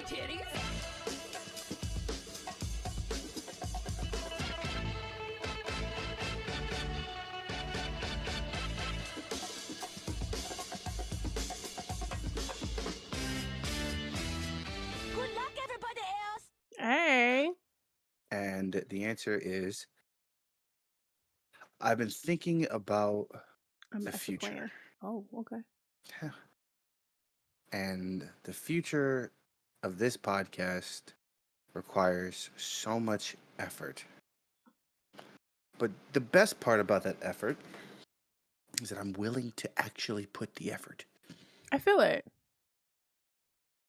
titties. Good luck, everybody else. Hey. And the answer is I've been thinking about A the master future. plan. Oh, okay. And the future of this podcast requires so much effort. But the best part about that effort is that I'm willing to actually put the effort. I feel it.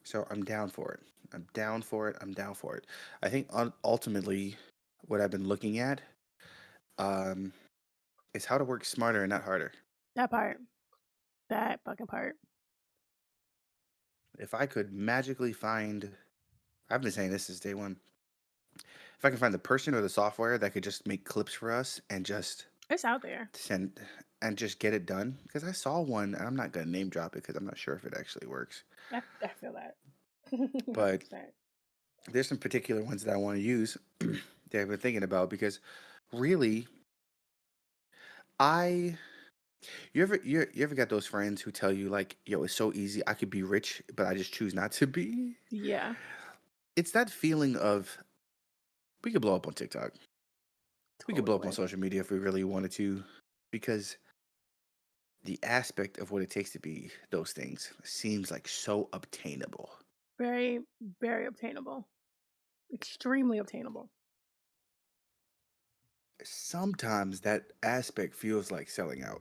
So I'm down for it. I'm down for it. I'm down for it. I think ultimately what I've been looking at um, is how to work smarter and not harder. That part. That fucking part. If I could magically find, I've been saying this since day one. If I can find the person or the software that could just make clips for us and just It's out there. send and just get it done, because I saw one and I'm not gonna name drop it because I'm not sure if it actually works. I feel that. But 100%. there's some particular ones that I want to use that I've been thinking about because really, I you ever got those friends who tell you like, yo, it's so easy, I could be rich, but I just choose not to be. Yeah. It's that feeling of we could blow up on TikTok. We could blow up on Totally. social media if we really wanted to, because the aspect of what it takes to be those things seems like so obtainable. Very, very obtainable. Extremely obtainable. Sometimes that aspect feels like selling out,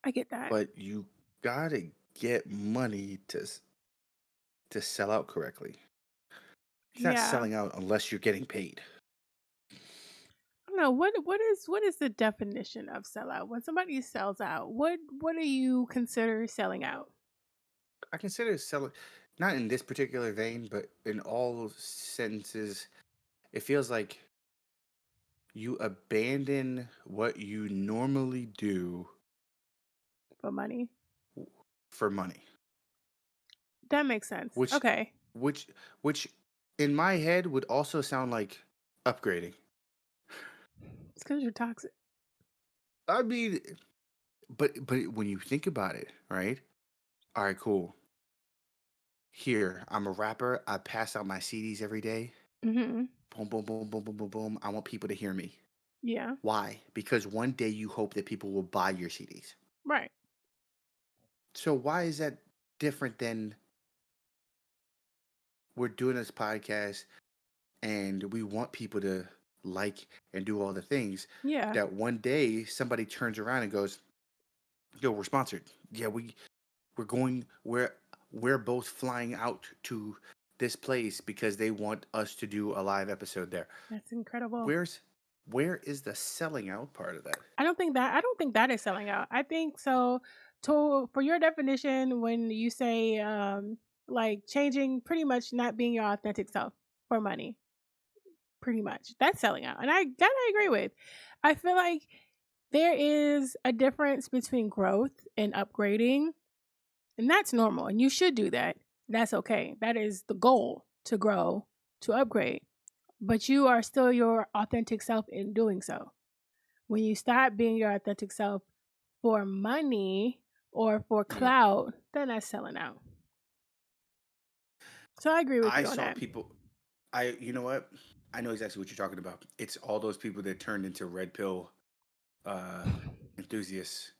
I get that. but you gotta get money to sell out correctly. It's not Yeah. selling out unless you're getting paid. I don't know what is the definition of sellout? When somebody sells out, what do you consider selling out? I consider selling, not in this particular vein, but in all sentences, it feels like you abandon what you normally do For money? for money. That makes sense. which Okay. which which in my head would also sound like upgrading. It's because you're toxic. I mean, but when you think about it, right? All right, cool. Here, I'm a rapper. I pass out my CDs every day. Mm-hmm. Boom, boom, boom, boom, boom, boom, boom. I want people to hear me. Yeah. Why? Because one day you hope that people will buy your CDs. Right. So why is that different than we're doing this podcast and we want people to like and do all the things, Yeah. that one day somebody turns around and goes, yo, we're sponsored. Yeah, we're going, we're both flying out to this place because they want us to do a live episode there. That's incredible. Where is the selling out part of that? I don't think that is selling out. I think so. To for your definition, when you say like changing, pretty much not being your authentic self for money, pretty much that's selling out, and I agree with. I feel like there is a difference between growth and upgrading, and that's normal, and you should do that. That's okay. That is the goal, to grow, to upgrade, but you are still your authentic self in doing so. When you stop being your authentic self for money or for Yeah. clout, then that's selling out. So I agree with I you on saw that. people, you know what? I know exactly what you're talking about. It's all those people that turned into red pill uh enthusiasts.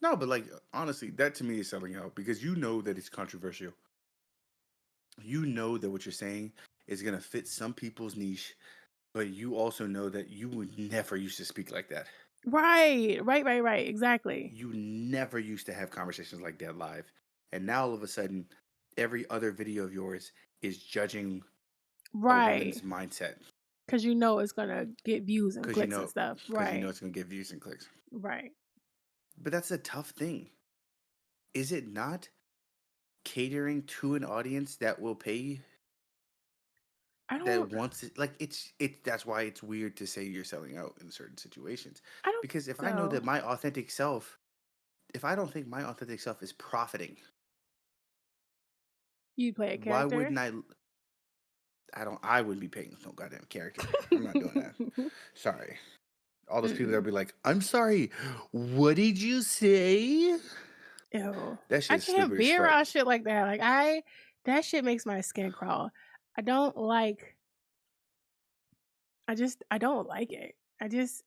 No, but like honestly, that to me is selling out because you know that it's controversial. You know that what you're saying is gonna fit some people's niche, but you also know that you would never used to speak like that. Right. Exactly. You never used to have conversations like that live. And now all of a sudden, every other video of yours is judging a Right. woman's mindset Because you know it's going to get views and because you clicks and know stuff. because you know Right. it's gonna get views and clicks. Right. But that's a tough thing, is it not? Catering to an audience that will pay, I that don't, wants it, like it that's why it's weird to say you're selling out in certain situations, I don't because think if I know so. that my authentic self, if I don't think my authentic self is profiting You play a Why character? wouldn't I wouldn't be paying no goddamn character. I'm not doing that. Sorry. All those people that'll Mm-mm. be like, I'm sorry, what did you say? Ew. That I shit's can't stupid as be fuck. around shit like that. That shit makes my skin crawl. I don't like, I don't like it. It's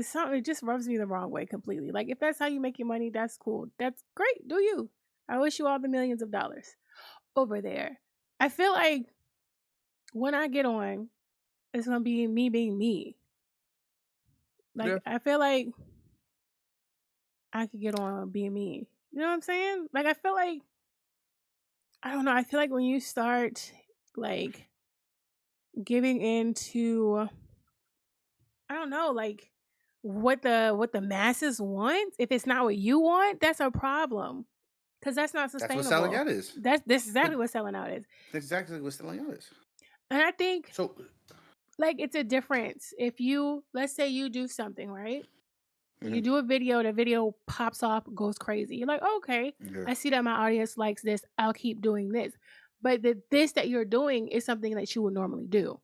something, it just rubs me the wrong way completely. Like, if that's how you make your money, that's cool. That's great. Do you? I wish you all the millions of dollars over there. I feel like when I get on, it's gonna be me being me. Yeah. Like, I feel like I could get on being me. You know what I'm saying? Like, I feel like, I don't know. I feel like when you start like giving into, I don't know, like what the masses want, if it's not what you want, that's a problem. Because that's not That's what selling sustainable. out is. That's But exactly what selling out is. that's exactly what selling out is. And I think So, like it's a difference. If you, let's say you do something, right? You mhm, do a video, the video pops off, goes crazy. You're like, okay, yeah. I see that my audience likes this. I'll keep doing this. But this that you're doing is something that you would normally do.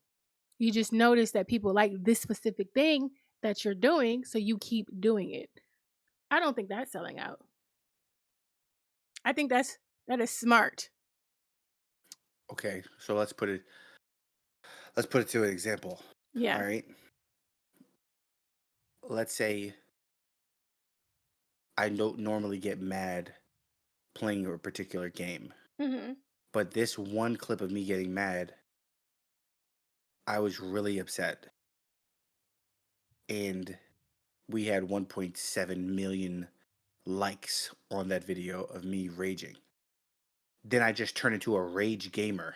You just notice that people like this specific thing that you're doing, so you keep doing it. I don't think that's selling out. I think that is smart. Okay, so let's put it to an example. All Yeah. right. Let's say I don't normally get mad playing a particular game, Mhm. but this one clip of me getting mad, I was really upset, and we had 1.7 million likes on that video of me raging. Then I just turn into a rage gamer.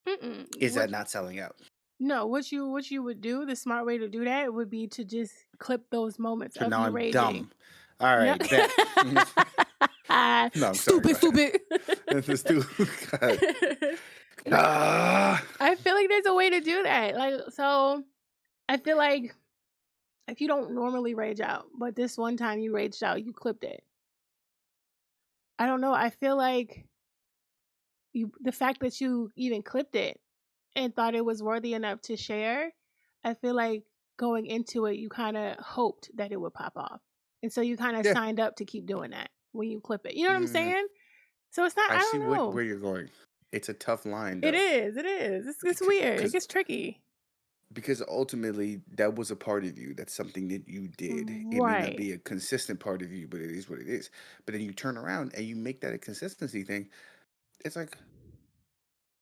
Mm-mm. Is that not selling out? No, what you would do, the smart way to do that would be to just clip those moments So of now you I'm raging. dumb. All Yep. right, bet. No, I'm sorry. Go Stupid, ahead. stupid. Let's do. God. Ah. I feel like there's a way to do that. Like, so I feel like if you don't normally rage out, but this one time you raged out, you clipped it. I don't know. I feel like the fact that you even clipped it and thought it was worthy enough to share, I feel like going into it, you kind of hoped that it would pop off. And so you kind of Yeah. signed up to keep doing that when you clip it. You know what I'm Mm, saying? So it's not, I I see don't know. where you're going. It's a tough line It though, is. It is. It's weird. It because gets tricky. ultimately that was a part of you. That's something that you did. It may not Right. be a consistent part of you, but it is what it is. But then you turn around and you make that a consistency thing. It's like,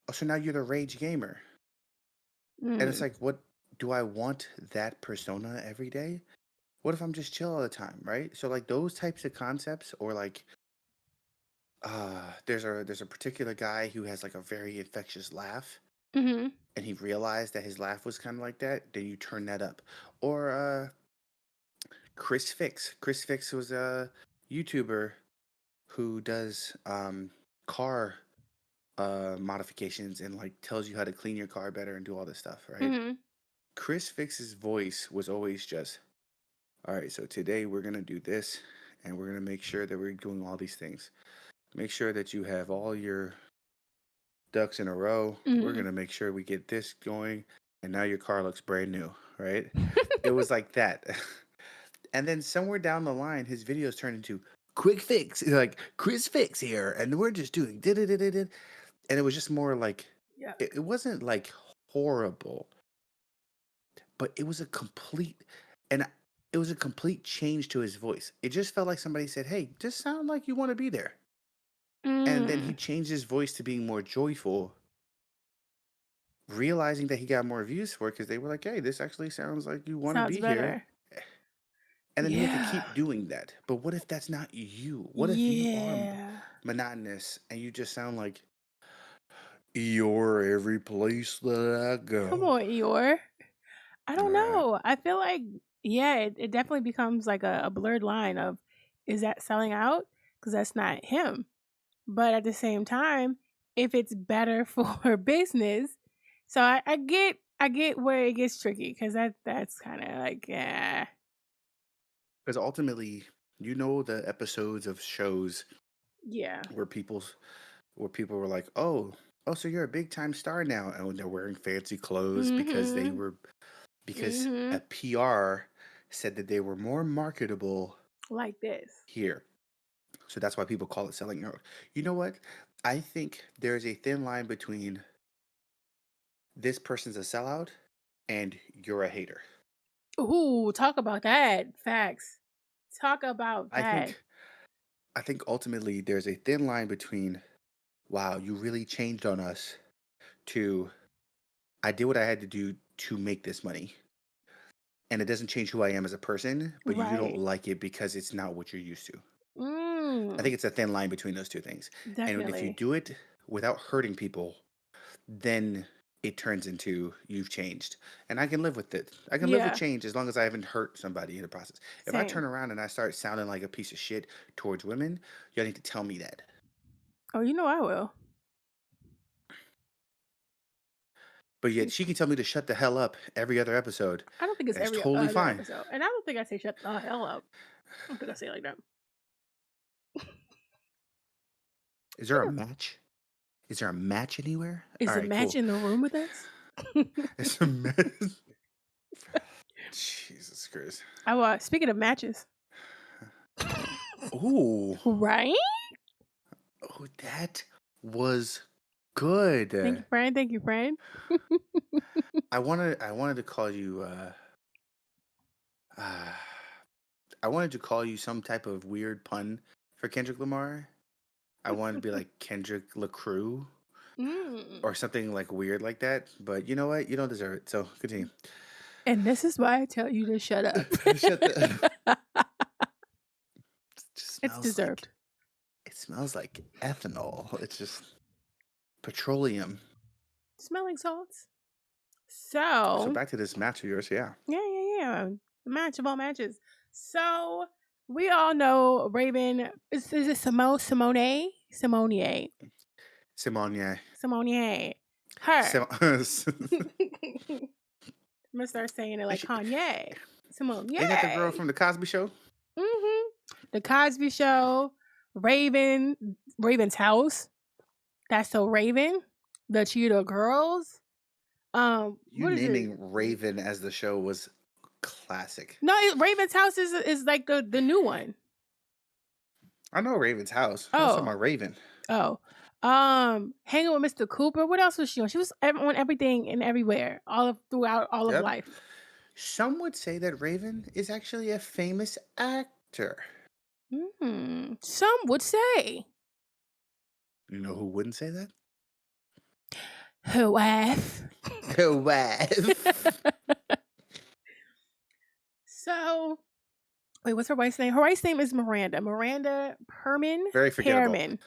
oh, so now you're the rage gamer, and it's Mm. like, what do I want that persona every day? What if I'm just chill all the time, right? So like those types of concepts, or like there's a particular guy who has like a very infectious laugh, Mm-hmm. and he realized that his laugh was kind of like that, then you turn that up. Or Chris Fix was a YouTuber who does car modifications and like tells you how to clean your car better and do all this stuff, right? Mm-hmm. Chris Fix's voice was always just, all right, so today we're gonna do this, and we're gonna make sure that we're doing all these things. Make sure that you have all your ducks in a row. We're Mm-hmm. gonna make sure we get this going, and now your car looks brand new, right? It was like that. And then somewhere down the line, his videos turned into quick fix, like Chris Fix here, and we're just doing did it, and it was just more like Yeah. it wasn't like horrible, but it was a complete and it was a complete change to his voice. It just felt like somebody said, "Hey, just sound like you want to be there," and then he Mm. changed his voice to being more joyful, realizing that he got more views for it because they were like, "Hey, this actually sounds like you want to Sounds be here." better. And then he had to Yeah. keep doing that. But what if that's not you? What if you are Yeah. monotonous and you just sound like you're every place that I Come go? on, Eeyore. I don't Right. know. I feel like, yeah, it definitely becomes like a blurred line of, is that selling out? Because that's not him. But at the same time, if it's better for business, so I get where it gets tricky because that's kind of like, yeah. Because ultimately, you know the episodes of shows Yeah. where people where people were like, "Oh, so you're a big time star now," and they're wearing fancy clothes because Mm-hmm. a Mm-hmm. PR said that they were more marketable Like this. here. So that's why people call it selling out. You know what? I think there's a thin line between this person's a sellout and you're a hater. Ooh, talk about that. Facts. Talk about I that. think I think ultimately there's a thin line between, wow, you really changed on us, to, I did what I had to do to make this money. And it doesn't change who I am as a person, but you don't Right. like it because it's not what you're used to. I Mm, think it's a thin line between those two things. And if you definitely. do it without hurting people, then it turns into you've changed. And I can live with it. I can live with Yeah, change as long as I haven't hurt somebody in the process. If I same. turn around and I start sounding like a piece of shit towards women, y'all need to tell me that. Oh, you know I will. But yet she can tell me to shut the hell up every other episode. I don't think it's And it's every totally other fine. episode. And I don't think I say shut the hell up. I don't think I say it like that. Is there a match? Is there a match anywhere? Is All the right, match cool. in the room with us? It's a mess. Jesus Christ. Speaking of matches. Ooh. Right? Oh, that was Thank you, good. friend. Thank you, friend. I wanted to call you uh I wanted to call you some type of weird pun for Kendrick Lamar. I wanted to be like Kendrick LaCrue Mm. or something like weird like that, but you know what? You don't deserve it. So continue. And this is why I tell you to shut up. Shut the It just It's smells like deserved. ethanol. It's just petroleum. Smelling salts. So So, back to this match of yours, yeah. yeah. The match of all matches. So, we all know Raven. Is it Simone? Simone. Simone. Simone. Her. Sim- I'm gonna start saying it like Kanye. Simone. Ain't that the girl Yay. from the Cosby Show? The Cosby Show. Raven's House. That's So Raven. The Cheetah Girls. You What is it? naming Raven as the show was classic. No, Raven's House is like the new one. I know Raven's House. I was talking about Raven. Oh. Hanging with Mr. Cooper. What else was she on? She was on everything and everywhere, throughout all of Yep. life. Some would say that Raven is actually a famous actor. Some would say. You know who wouldn't say that? Her wife. Her wife. So, wait, what's her wife's name? Her wife's name is Miranda. Miranda Perman. Very forgettable. Perman.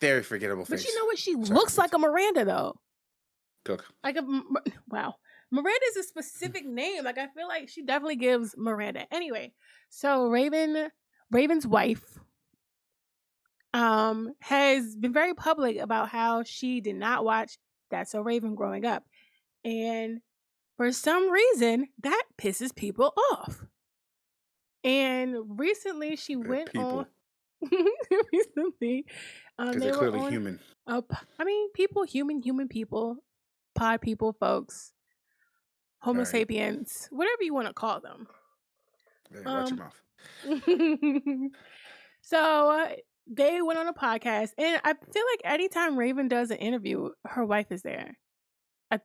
Very forgettable face. But you know what? She looks like a Miranda, though. Cook. Wow. Miranda is a specific name. Like, I feel like she definitely gives Miranda. Anyway, so Raven's wife, has been very public about how she did not watch That's So Raven growing up. And for some reason, that pisses people off. And recently she went on recently Because they they're were clearly on human. people, human people, pod people, folks, Homo Right. sapiens, whatever you want to call them. Hey, watch your mouth. So they went on a podcast, and I feel like anytime Raven does an interview, her wife is there.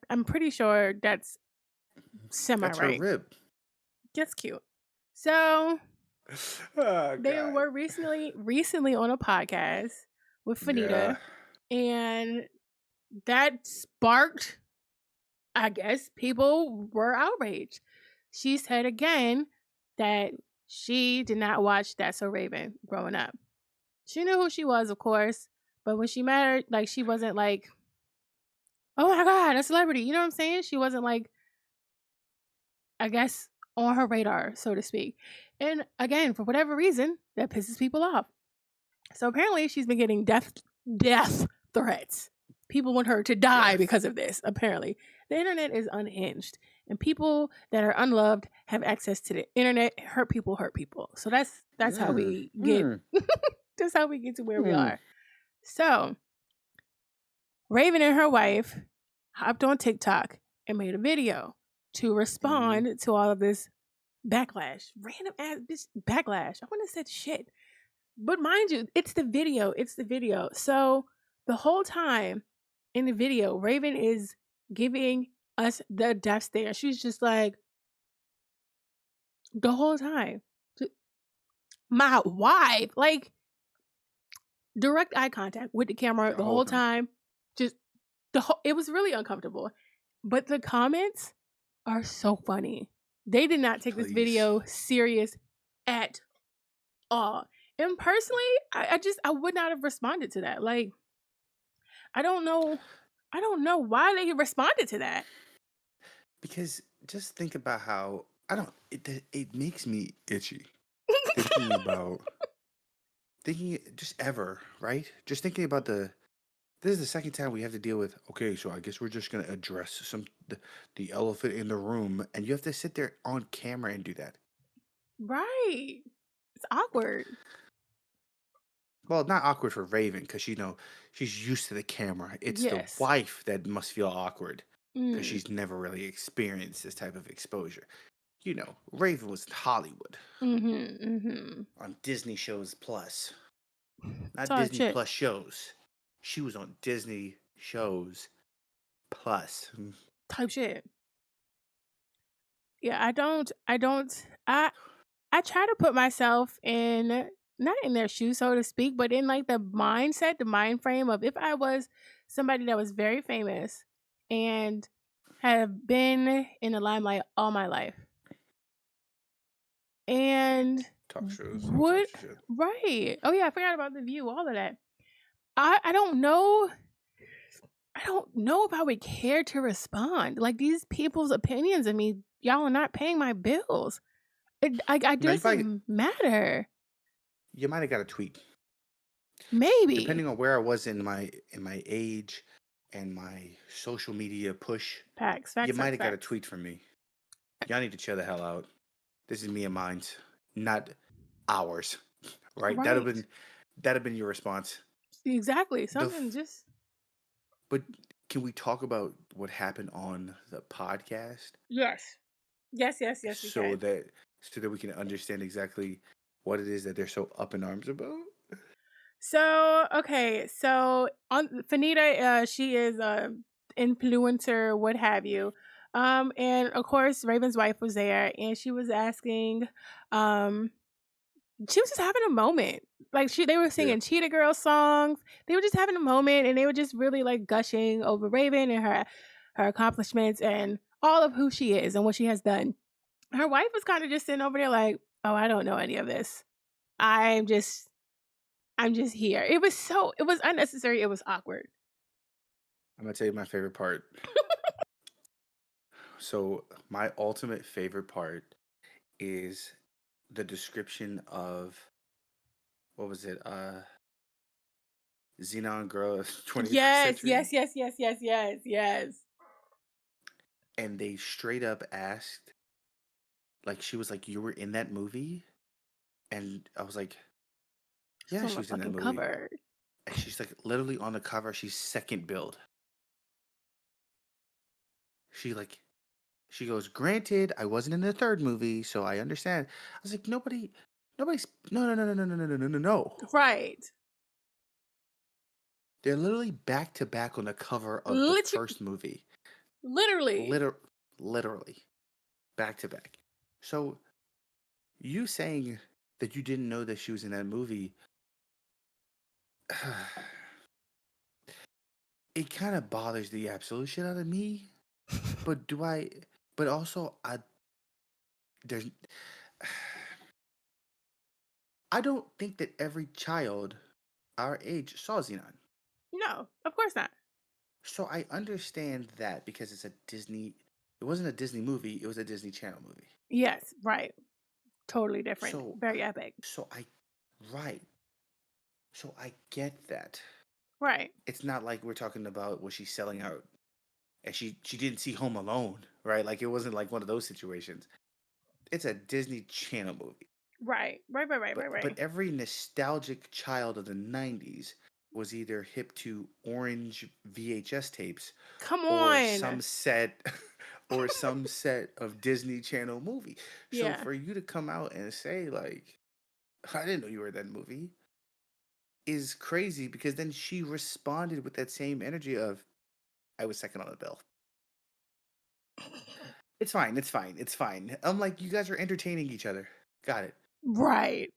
I'm pretty sure that's semi That's right. her rib. Just cute. So Oh, they God. were recently on a podcast with Fanita, and that sparked, I guess, people were outraged. She said again that she did not watch That's So Raven growing up. She knew who she was, of course, but when she mattered, like, she wasn't like, oh my God, a celebrity. You know what I'm saying? She wasn't like, I guess, on her radar, so to speak. And again, for whatever reason, that pisses people off. So apparently she's been getting death threats. People want her to die because of this, apparently. The internet is unhinged. And people that are unloved have access to the internet. Hurt people. So that's how we get that's how we get to where we are. So Raven and her wife hopped on TikTok and made a video to Mm-hmm. respond to all of this backlash. Random ass bitch backlash. I wouldn't have said shit. But mind you, it's the video. It's the video. So the whole time in the video, Raven is giving us the death stare. She's just like, the whole time. My wife. Like, direct eye contact with the camera The the whole whole time. time. Just it was really uncomfortable. But the comments are so funny. They did not take this Please. video serious at all. And personally, I would not have responded to that. Like, I don't know. I don't know why they responded to that. Because just think about how I don't. It makes me itchy thinking about just ever, right? Just thinking about this is the second time we have to deal with. Okay, so I guess we're just gonna address the elephant in the room, and you have to sit there on camera and do that. Right. It's awkward. Well, not awkward for Raven because she's used to the camera. It's the Yes. wife that must feel awkward because Mm. she's never really experienced this type of exposure. Raven was in Hollywood Mm-hmm. Mm-hmm. on Disney shows plus, not Talk Disney shit. plus shows. She was on Disney shows plus. Type shit. Yeah, I try to put myself in, not in their shoes, so to speak, but in like the mindset, the mind frame of if I was somebody that was very famous and have been in the limelight all my life. And Talk shows, all would types of shit. right. Oh yeah, I forgot about the view, all of that. I don't know. I don't know if I would care to respond. Like, these people's opinions of me, y'all are not paying my bills. I No, doesn't matter. you might have got a tweet. Maybe. Depending on where I was in my age and my social media push, Facts, you facts, might facts, have got a facts. tweet from me. Y'all need to chill the hell out. This is me and mine, not ours. Right? Right. That'd have been your response. Exactly. The Something just but can we talk about what happened on the podcast yes. Yes, yes, yes, we so can. that we can understand exactly what it is that they're so up in arms about? So, okay, so on Fanita, she is a influencer, what have you. And of course Raven's wife was there and she was asking, um, she was just having a moment. Like, they were Yeah. singing Cheetah Girl songs. They were just having a moment and they were just really like gushing over Raven and her accomplishments and all of who she is and what she has done. Her wife was kind of just sitting over there like, "Oh, I don't know any of this. I'm just here." It was unnecessary. It was awkward. I'm gonna tell you my favorite part. So my ultimate favorite part is the description of what was it? Xenon Girl of 21st Yes, Century. yes, yes, yes, yes, yes, yes. And they straight up asked, like, she was like, "You were in that movie?" And I was like, She's "Yeah, on she the was in that fucking movie." cover. And she's like, literally on the cover, she's second build. She like, she goes, "Granted, I wasn't in the third movie, so I understand." I was like, nobody's, no, no, no, no, no, no, no, no, no, no. Right. They're literally back to back on the cover of the Literally, first movie. literally. Literally back to back. So you saying that you didn't know that she was in that movie, it kind of bothers the absolute shit out of me. But but also, there's, I don't think that every child our age saw Xenon. No, of course not. So I understand that because it wasn't a Disney movie, it was a Disney Channel movie. Yes, right. Totally different. So, Very epic. so I, right. So I get that. Right. It's not like we're talking about was she selling out and she didn't see Home Alone, right? Like it wasn't like one of those situations. It's a Disney Channel movie. Right. Right. Right. Right. Right. But Right. every nostalgic child of the 90s was either hip to orange VHS tapes Come or on. some set of Disney Channel movie. So Yeah. for you to come out and say like, I didn't know you were in that movie is crazy because then she responded with that same energy of, I was second on the bill. It's fine, it's fine, it's fine. I'm like, you guys are entertaining each other. Got it. Right.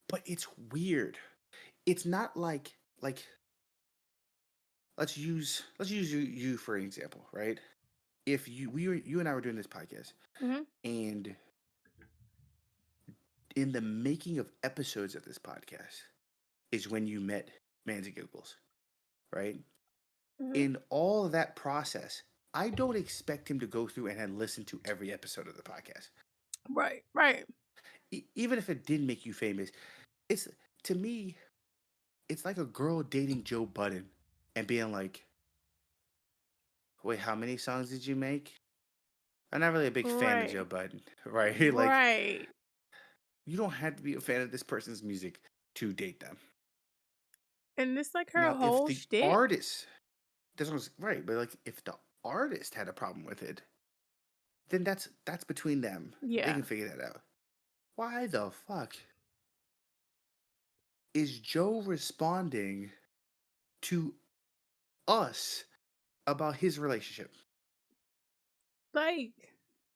But it's weird. It's not like let's use you for an example, right? If you and I were doing this podcast Hmm. and in the making of episodes of this podcast is when you met Mans and Giggles, right? Hmm. In all of that process, I don't expect him to go through and had listened to every episode of the podcast. Right. Right. Even if it did make you famous, it's to me, it's like a girl dating Joe Budden and being like, "Wait, how many songs did you make?" I'm not really a big fan of Joe Right. Budden, right? Like, Right. you don't have to be a fan of this person's music to date them. And it's like her Now, if whole the shtick. artist, this was right, but like if the artist had a problem with it, then that's between them. They Yeah. can figure that out. Why the fuck is Joe responding to us about his relationship? Like,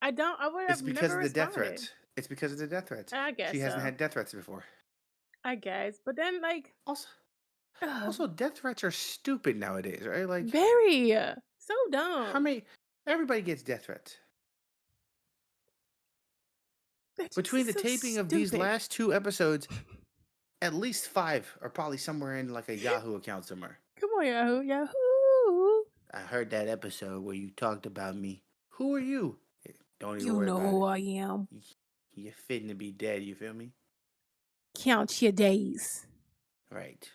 I would It's have because never of the death responded. threats. It's because of the death threats. I She guess hasn't so. had death threats before. I guess. But then, like, Also, ugh, also death threats are stupid nowadays, right? Like, very so how dumb. many? Everybody gets death threats. That just Between is the so taping of these stupid. last 2 episodes, at least 5 are probably somewhere in like a Yahoo account somewhere. Come on, Yahoo. Yahoo. I heard that episode where you talked about me. Who are you? Don't even You worry know about who it. I am. You're fitting to be dead, you feel me? Count your days. Right.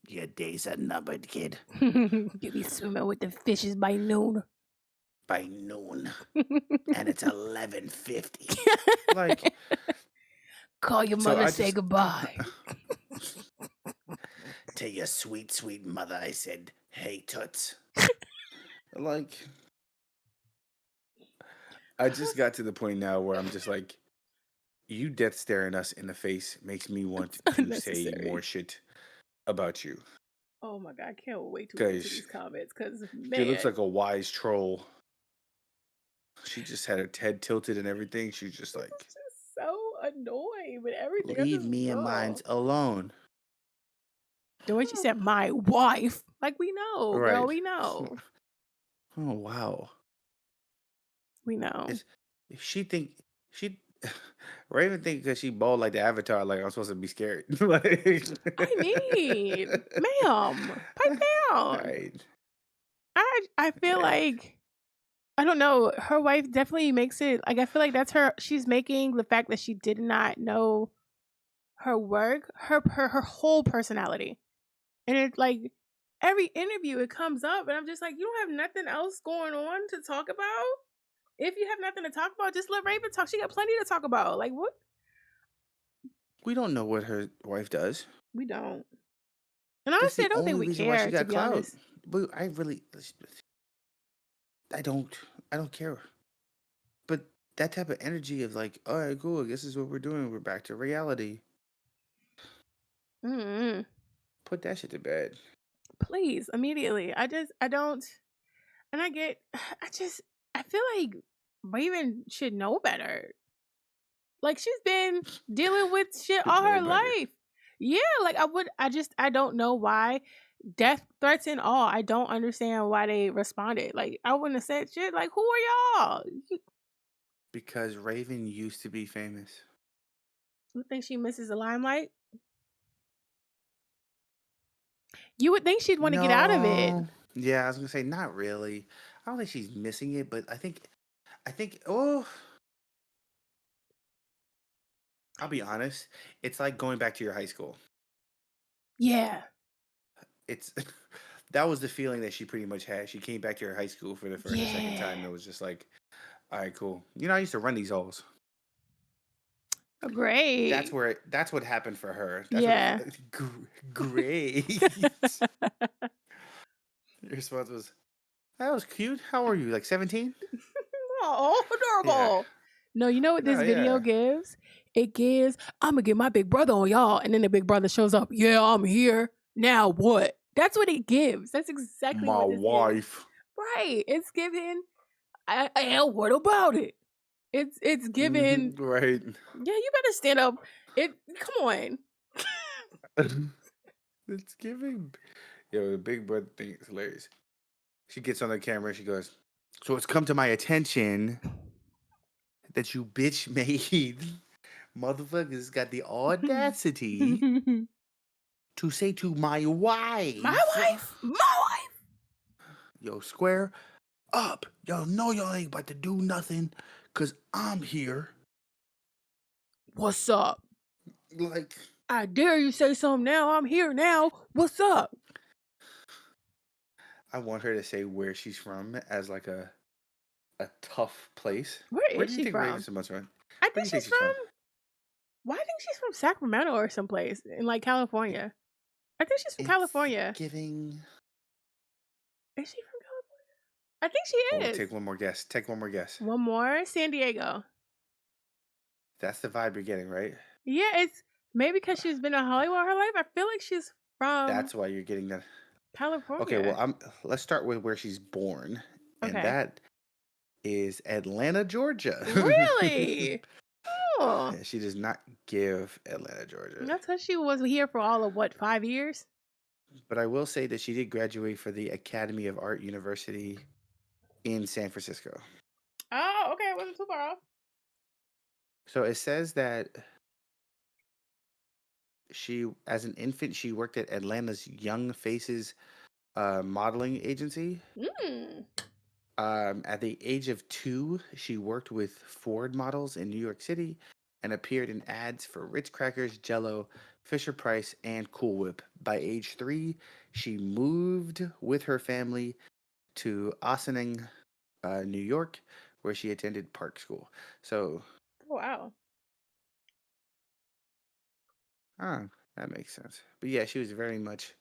Your days are numbered, kid. You'll be swimming with the fishes by noon. By noon. And it's 11:50. Like, Call your so mother, I say just goodbye. to your sweet, sweet mother, I said, hey, toots. Like, I just got to the point now where I'm just like, you death staring us in the face makes me want It's to say unnecessary. more shit about you. Oh my god, I can't wait to get to Because these comments. Cause she looks man, like a wise troll. She just had her head tilted and everything. She's just I'm like, just so annoyed with everything. I'm leave just me and mine girl. alone. The way she said my wife, like we know, girl, Right. we know, Oh, wow. we know. Is she think she Raven think because she bald like the Avatar, like I'm supposed to be scared. Like, I mean, ma'am, pipe all down. right. I feel Yeah. like I don't know. Her wife definitely makes it like I feel like that's her. She's making the fact that she did not know her work, her whole personality, and it's like every interview it comes up, and I'm just like, you don't have nothing else going on to talk about. If you have nothing to talk about, just let Raven talk. She got plenty to talk about. Like what? We don't know what her wife does. We don't. And That's honestly, I the don't think only we reason why she care, to got be clout. honest. But I don't care. But that type of energy of like, all right, cool, I guess this is what we're doing. We're back to reality. Mm-hmm. Put that shit to bed. Please, immediately. I don't, and I feel like Raven should know better. Like she's been dealing with shit Should all know her better. life. Yeah, like I don't know why death threats and all. I don't understand why they responded. Like I wouldn't have said shit. Like who are y'all? Because Raven used to be famous. You think she misses the limelight? You would think she'd want to get out of it. No. Yeah, I was gonna say not really. I don't think she's missing it, but I think oh I'll be honest, it's like going back to your high school. Yeah. It's that was the feeling that she pretty much had. She came back to her high school for the second time. Yeah. It was just like, all right, cool. You know, I used to run these halls. Great. That's what happened for her. That's what Yeah. great. Your response was, "That was cute. How are you? Like 17?" Oh, Yeah. adorable. No, you know what No, this video yeah. gives? It gives, I'm gonna get my big brother on y'all. And then the big brother shows up. Yeah, I'm here. Now what? That's what it gives. That's exactly My what this gives. wife. Right. It's giving, and what about it? It's giving, Right. yeah, you better stand up. Come on. It's giving. Yo, the big brother thing is hilarious. She gets on the camera. She goes, "So it's come to my attention that you bitch made motherfuckers got the audacity to say to my wife, My wife? My wife. yo, square up. Y'all know y'all ain't about to do nothing because I'm here." What's up? Like, I dare you say something now. I'm here now. What's up? I want her to say where she's from as like a tough place. Where Where is do you she think Raven from? Symone's from? I Where do think you think she's she's from? from. Why? I think she's from Sacramento or someplace in like California. I think she's from It's California. giving. Is she from California? I think she Oh, is. take one more guess. Take one more guess. One more, San Diego. That's the vibe you're getting, right? Yeah, it's maybe because she's been in Hollywood her life. I feel like she's from That's why you're getting that. Okay, well, California. let's start with where she's born, and Okay. that is Atlanta, Georgia. Really? Oh, She does not give Atlanta, Georgia. that's because she was here for all of what, 5 years? But I will say that she did graduate for the Academy of Art University in San Francisco. Oh, okay. It wasn't too far off. So it says that she, as an infant, she worked at Atlanta's Young Faces modeling agency. Mm. At the age of 2, she worked with Ford models in New York City and appeared in ads for Ritz Crackers, Jello, Fisher Price, and Cool Whip. By age 3, she moved with her family to Ossining, New York, where she attended Park School. So, Oh, wow. that makes sense. But yeah, she was very much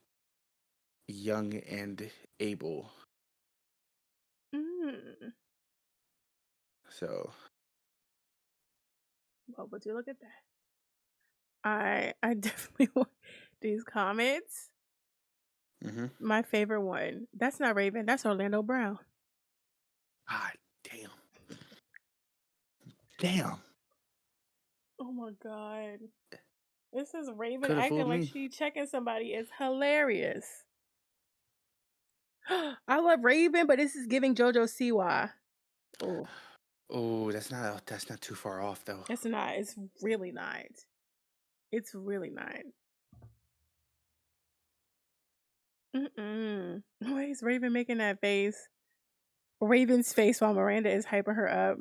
young and able. Mm. So, Well, would you look at that? I definitely want these comments. mhm. My favorite one. That's not Raven. That's Orlando Brown. God damn. Damn. Oh my god. This is Raven Could have acting fooled like me. she checking somebody. It's hilarious. I love Raven, but this is giving JoJo Siwa. Oh, Oh, that's not too far off though. it's not. It's really not. It's really not. Why is Raven making that face? Raven's face while Miranda is hyping her up.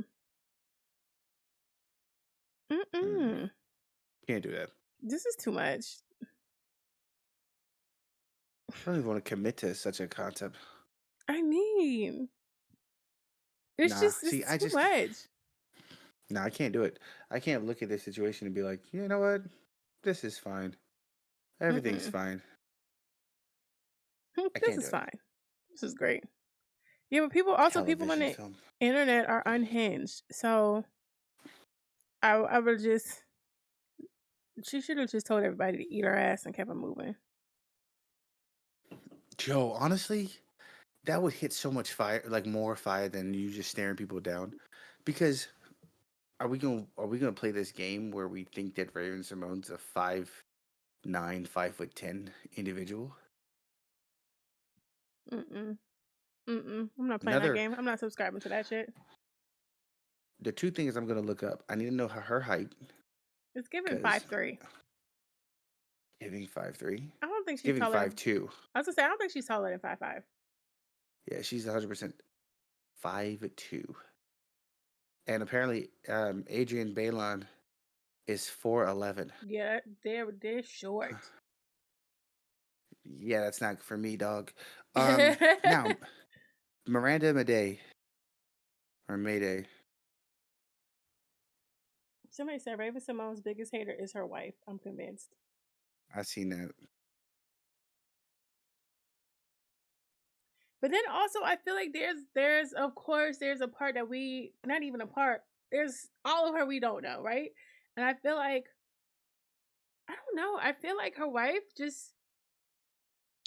Can't do that. This is too much. I don't even want to commit to such a concept. I mean, it's Nah, just see, it's too much. I can't do it. I can't look at this situation and be like, you know what? This is fine. Everything's fine. I This can't do is it. fine. This is great. Yeah, but people on Television the film. internet are unhinged. So I would just she should have just told everybody to eat her ass and kept it moving. Joe, honestly, that would hit so much fire, like more fire than you just staring people down. Because are we gonna play this game where we think that Raven Simone's a 5'9", 5'10" individual? Mm-mm. I'm not playing that Another game. I'm not subscribing to that shit. the two things I'm gonna look up. I need to know her height It's giving because 5'3". giving 5'3". I don't think It's she's giving taller than 5'2". I was gonna say I don't think she's taller than 5'5". Yeah, she's 100% 5'2". And apparently, Adrian Balon is 4'11". Yeah, they're short. Yeah, that's not for me, dog. Now Miranda Mayday or Mayday. Somebody said Raven Symone's biggest hater is her wife. I'm convinced. I seen that. But then also, I feel like there's of course there's a part that we not even a part. There's all of her we don't know, right? And I feel like I don't know. I feel like her wife just.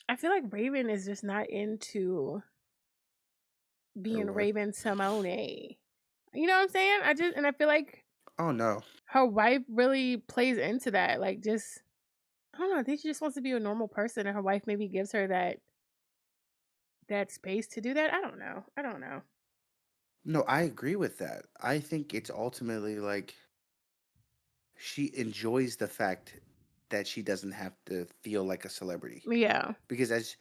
I feel like Raven is just not into being what? Raven Symone. You know what I'm saying? I feel like Oh no. her wife really plays into that. Like just I don't know, I think she just wants to be a normal person and her wife maybe gives her that space to do that. I don't know. No, I agree with that. I think it's ultimately like she enjoys the fact that she doesn't have to feel like a celebrity. Yeah. Because as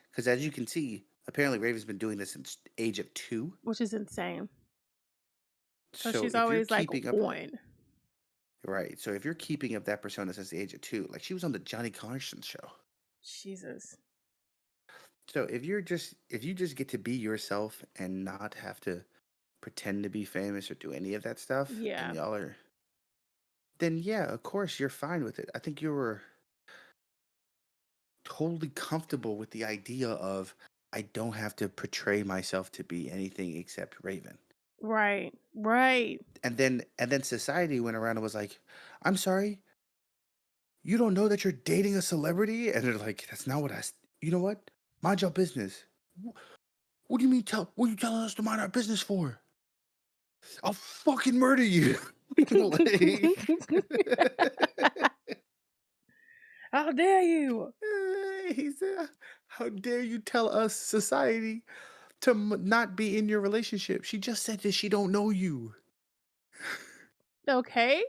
you can see, apparently Raven's been doing this since age of 2. Which is insane. So So she's if you're always like keeping up on. right, so if you're keeping up that persona since the age of 2, like she was on the Johnny Carson show. Jesus. So if you just get to be yourself and not have to pretend to be famous or do any of that stuff, Yeah. and y'all are, then yeah, of course you're fine with it. I think you were totally comfortable with the idea of I don't have to portray myself to be anything except Raven. Right. Right. And then society went around and was like, I'm sorry, you don't know that you're dating a celebrity? And they're like, that's not what you know what? Mind your business. What do you mean what are you telling us to mind our business for? I'll fucking murder you. Like, How dare you? he said, how dare you tell us, society, to not be in your relationship? She just said that she don't know you. Okay.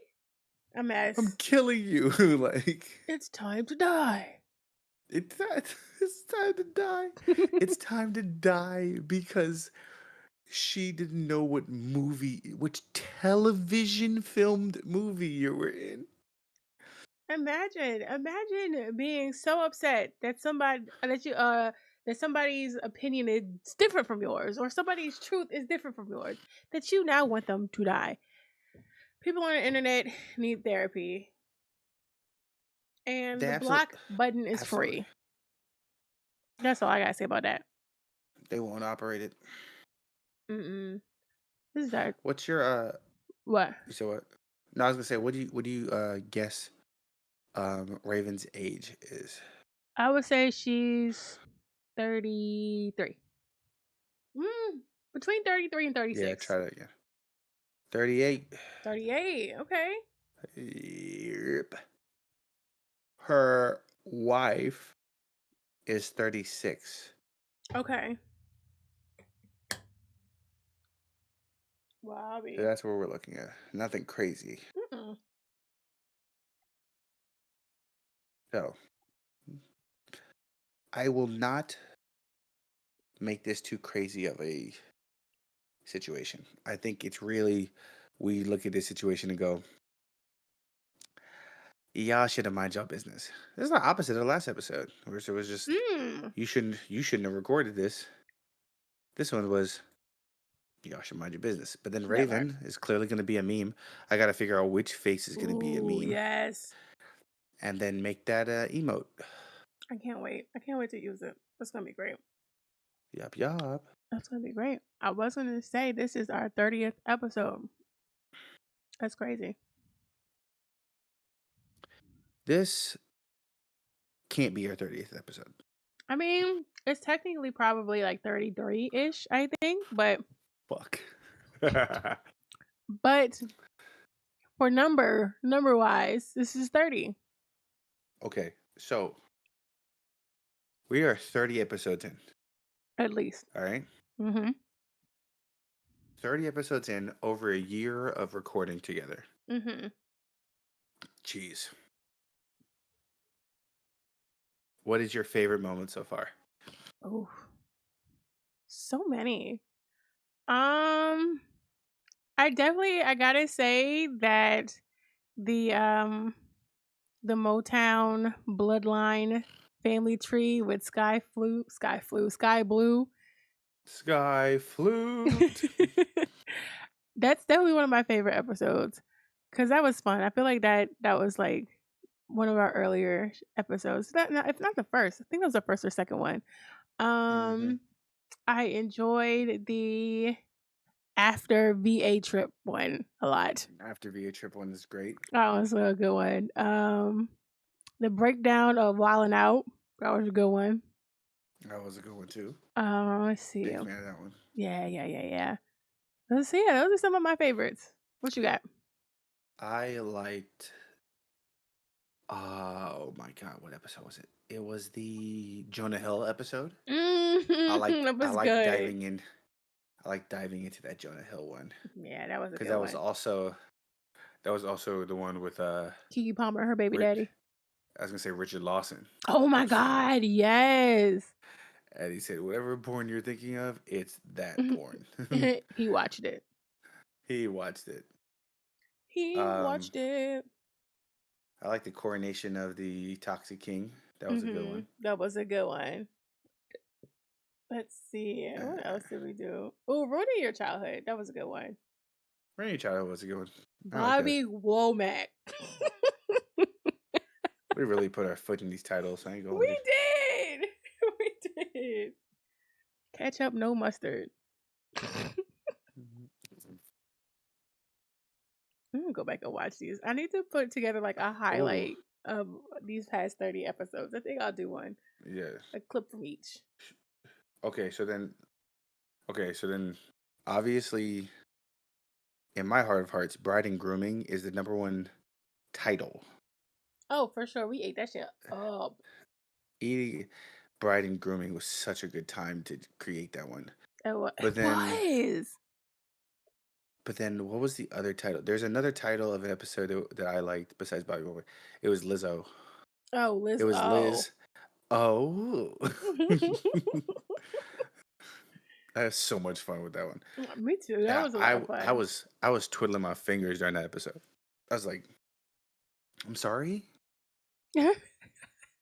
A mess. I'm killing you. Like, It's time to die. it's time to die. It's time to die because she didn't know which television filmed movie you were in. Imagine being so upset that somebody's opinion is different from yours or somebody's truth is different from yours that you now want them to die. People on the internet need therapy. And They the absolutely, block button is absolutely. free. That's all I gotta say about that. They won't operate it. This is dark. What's your What? You said what? No, I was gonna say, what do you guess Raven's age is? I would say she's 33. Between 33 and Yeah, 36. try that again. 38. 38. Okay. Yep. Her wife is 36. Okay. So Wobby. that's what we're looking at. Nothing crazy. So I will not make this too crazy of a situation. I think it's really, we look at this situation and go, y'all should have mind y'all business. This is the opposite of the last episode, where it was just you shouldn't have recorded this. This one was y'all should mind your business. But then Raven is clearly going to be a meme. I got to figure out which face is going to be a meme. Yes. And then make that emote. I can't wait. I can't wait to use it. That's gonna be great. Yup, yup. That's gonna be great. I was gonna say this is our 30th episode. That's crazy. This can't be our 30th episode. I mean, it's technically probably like 33-ish, I think, but Fuck. but for number wise, this is 30. Okay, so we are 30 episodes in. At least. All right? 30 episodes in, over a year of recording together. Jeez. What is your favorite moment so far? Oh, so many. I gotta say that the Motown bloodline family tree with Sky Blue. Sky Flute. That's definitely one of my favorite episodes. because that was fun. I feel like that was like one of our earlier episodes. If not the first, I think that was the first or second one. I enjoyed the after VA trip one a lot. After VA trip one is great. That was a good one. The breakdown of Wildin' Out, that was a good one. That was a good one too. Let's see. Big fan of that one. Yeah. Let's see. Yeah, those are some of my favorites. What you got? I liked. Oh my god, what episode was it? It was the Jonah Hill episode. That was good. Diving in. I like diving into that Jonah Hill one. Yeah, that was a good because one. that was also the one with Kiki Palmer, her baby daddy. I was gonna say Richard Lawson. Oh my God, yes. And he said, "Whatever porn you're thinking of, it's that porn." He watched it. He watched it. Watched it. I like the coronation of the Toxic King. That was a good one. That was a good one. Let's see. What else did we do? Oh, Ruining Your Childhood. That was a good one. Ruining Your Childhood was a good one. Bobby Womack. We really put our foot in these titles. I ain't gonna. We did. We did. Ketchup, no mustard. I'm gonna go back and watch these. I need to put together like a highlight of these past 30 episodes. I think I'll do one. Yeah. A clip from each. Okay, so then obviously in my heart of hearts, Bride and Grooming is the number one title. Oh, for sure. We ate that shit up. Eating Bride and Grooming was such a good time to create that one. But then what was the other title? There's another title of an episode that I liked besides Bobby Womack. It was Lizzo. Oh, Liz. It was Liz. Oh. I had so much fun with that one. Me too. That was a lot of fun. I was twiddling my fingers during that episode. I was like, I'm sorry?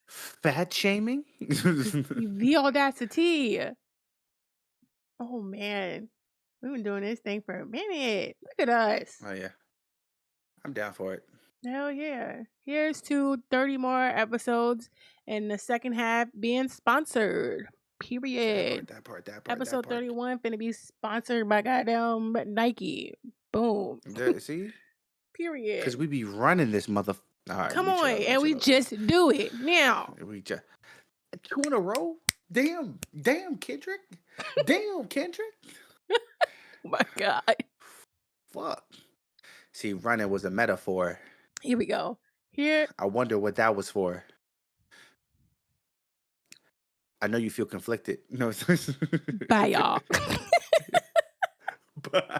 Fat shaming? The audacity. Oh man. We've been doing this thing for a minute. Look at us. Oh yeah. I'm down for it. Hell yeah. Here's to 30 more episodes and the second half being sponsored. Period. That part. Episode 31 finna be sponsored by goddamn Nike. Boom. See? Period. Because we be running this mother. Right, come on, and we just do it now. We just 2 in a row. Damn, Kendrick. Damn, Kendrick. Oh my God. Fuck. See, running was a metaphor. Here we go. Here. I wonder what that was for. I know you feel conflicted. No. Bye, y'all. Bye.